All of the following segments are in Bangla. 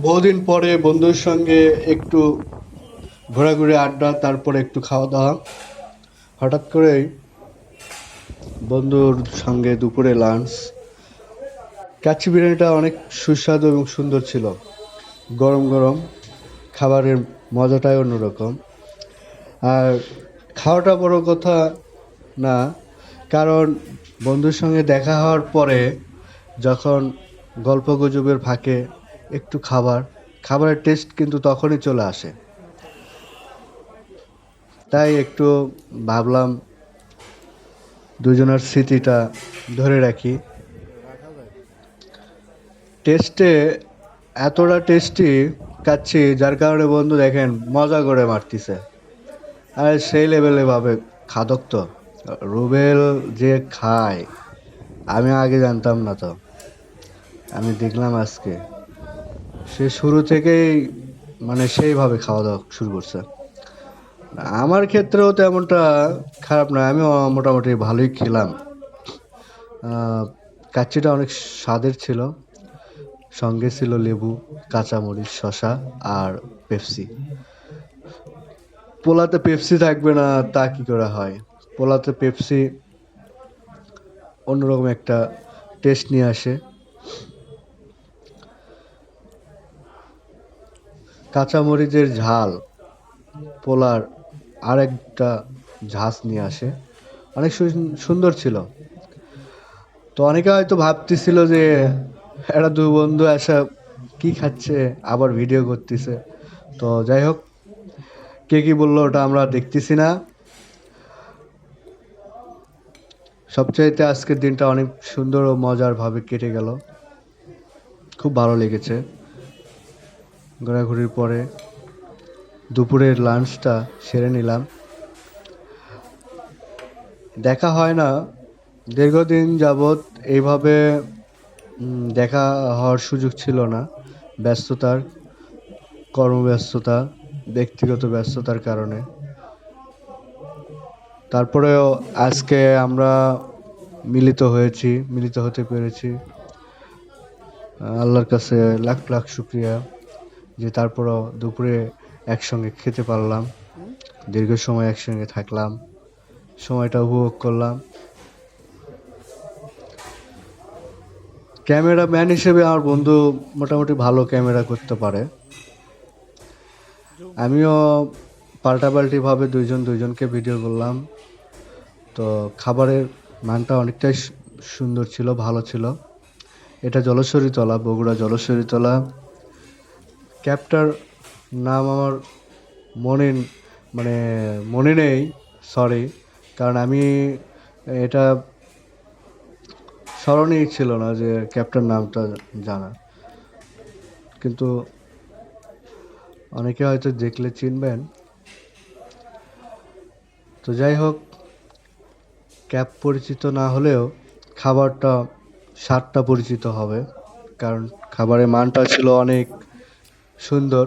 বহুদিন পরে বন্ধুর সঙ্গে একটু ঘোরাঘুরি আড্ডা, তারপরে একটু খাওয়া দাওয়া। হঠাৎ করেই বন্ধুর সঙ্গে দুপুরে লাঞ্চ। কাচ্চি বিরিয়ানিটা অনেক সুস্বাদু এবং সুন্দর ছিল। গরম গরম খাবারের মজাটাই অন্যরকম। আর খাওয়াটা বড় কথা না, কারণ বন্ধুর সঙ্গে দেখা হওয়ার পরে যখন গল্পগুজবের ফাঁকে একটু খাবারের টেস্ট কিন্তু তখনই চলে আসে। তাই একটু ভাবলাম দুজনের স্মৃতিটা ধরে রাখি। টেস্টে এতটা টেস্টি খাচ্ছি, যার কারণে বন্ধু দেখেন মজা করে মারতিছে। আর সেই লেভেলে ভাবে খাদক তো। রুবেল যে খায়, আমি আগে জানতাম না তো, আমি দেখলাম আজকে। সে শুরু থেকেই মানে সেইভাবে খাওয়া দাওয়া শুরু করছে। আমার ক্ষেত্রেও তেমনটা খারাপ নয়, আমিও মোটামুটি ভালোই খেলাম। আহ, কাচ্চিটা অনেক স্বাদের ছিল। সঙ্গে ছিল লেবু, কাঁচামরিচ, শসা আর পেপসি। পোলাতে পেপসি থাকবে না তা কি করে হয়? পোলাতে পেপসি অন্যরকম একটা টেস্ট নিয়ে আসে। কাঁচামরিচের ঝাল পোলার আরেকটা ঝাঁজ নিয়ে আসে। অনেক সুন্দর ছিল। তো অনেকে হয়তো ভাবতেছিল যে এরা দুই বন্ধু আসা কি খাচ্ছে, আবার ভিডিও করতেছে। তো যাই হোক, কে কি বললো ওটা আমরা দেখতেছি না। সবচাইতে আজকের দিনটা অনেক সুন্দর ও মজার ভাবে কেটে গেল। খুব ভালো লেগেছে। ঘোরাঘুরির পরে দুপুরের লাঞ্চটা সেরে নিলাম। দেখা হয় না দীর্ঘদিন যাবৎ এইভাবে। দেখা হওয়ার সুযোগ ছিল না। ব্যস্ততার, কর্মব্যস্ততা, ব্যক্তিগত ব্যস্ততার কারণে। তারপরেও আজকে আমরা মিলিত হতে পেরেছি। আল্লাহর কাছে লাখ লাখ শুক্রিয়া যে তারপরও দুপুরে একসঙ্গে খেতে পারলাম। দীর্ঘ সময় একসঙ্গে থাকলাম, সময়টা উপভোগ করলাম। ক্যামেরাম্যান হিসেবে আমার বন্ধু মোটামুটি ভালো ক্যামেরা করতে পারে। আমিও পাল্টাপাল্টিভাবে দুইজনকে ভিডিও করলাম। তো খাবারের মানটা অনেকটাই সুন্দর ছিল, ভালো ছিল। এটা জলশ্বরী তলা, বগুড়া জলশ্বরী তলা। ক্যাবটার নাম আমার মনে মানে মনে নেই, সরি। কারণ আমি এটা স্মরণেই ছিল না যে ক্যাবটার নামটা জানা। কিন্তু অনেকে হয়তো দেখলে চিনবেন। তো যাই হোক, ক্যাব পরিচিত না হলেও খাবারটা, স্বাদটা পরিচিত হবে। কারণ খাবারের মানটা ছিল অনেক সুন্দর।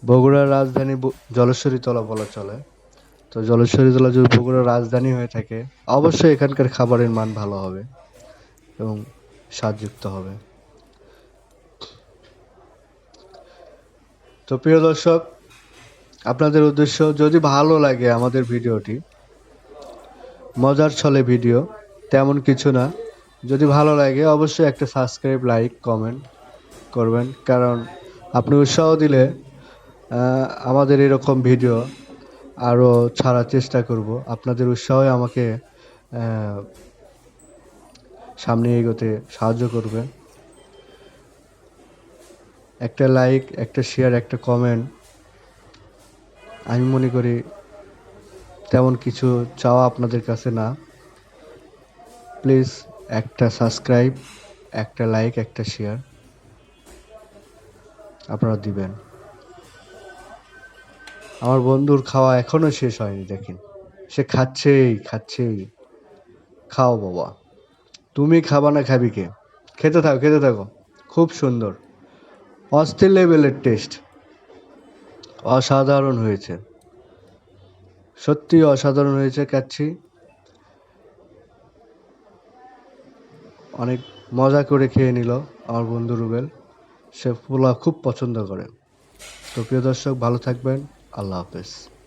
বগুড়ার রাজধানী জলেশ্বরী তলা বলা চলে। তো জলেশ্বরী তলা যদি বগুড়ার রাজধানী হয়ে থাকে, অবশ্যই এখানকার খাবারের মান ভালো হবে এবং স্বাদযুক্ত হবে। তো প্রিয় দর্শক, আপনাদের উদ্দেশ্য যদি ভালো লাগে আমাদের ভিডিওটি, মজার ছলে ভিডিও, তেমন কিছু না। যদি ভালো লাগে অবশ্যই একটা সাবস্ক্রাইব, লাইক, কমেন্ট করবেন। কারণ আপনি উৎসাহ দিলে আমাদের এরকম ভিডিও আরও ছাড়ার চেষ্টা করব। আপনাদের উৎসাহই আমাকে আহ, সামনে এগোতে সাহায্য করবে। একটা লাইক, একটা শেয়ার, একটা কমেন্ট, আমি মনে করি তেমন কিছু চাওয়া আপনাদের কাছে না। প্লিজ একটা সাবস্ক্রাইব, একটা লাইক, একটা শেয়ার আপনারা দিবেন। আমার বন্ধুর খাওয়া এখনো শেষ হয়নি দেখেন, সে খাচ্ছেই। খাও বাবা, তুমি খাবা না খাবি কে? খেতে থাকো। খুব সুন্দর, অস্থির লেভেলের টেস্ট, অসাধারণ হয়েছে। সত্যি অসাধারণ হয়েছে। খাচ্ছি অনেক মজা করে খেয়ে নিল আমার বন্ধু রুবেল। সে পোলাও খুব পছন্দ করে। তো প্রিয় দর্শক, ভালো থাকবেন। আল্লাহ হাফেজ।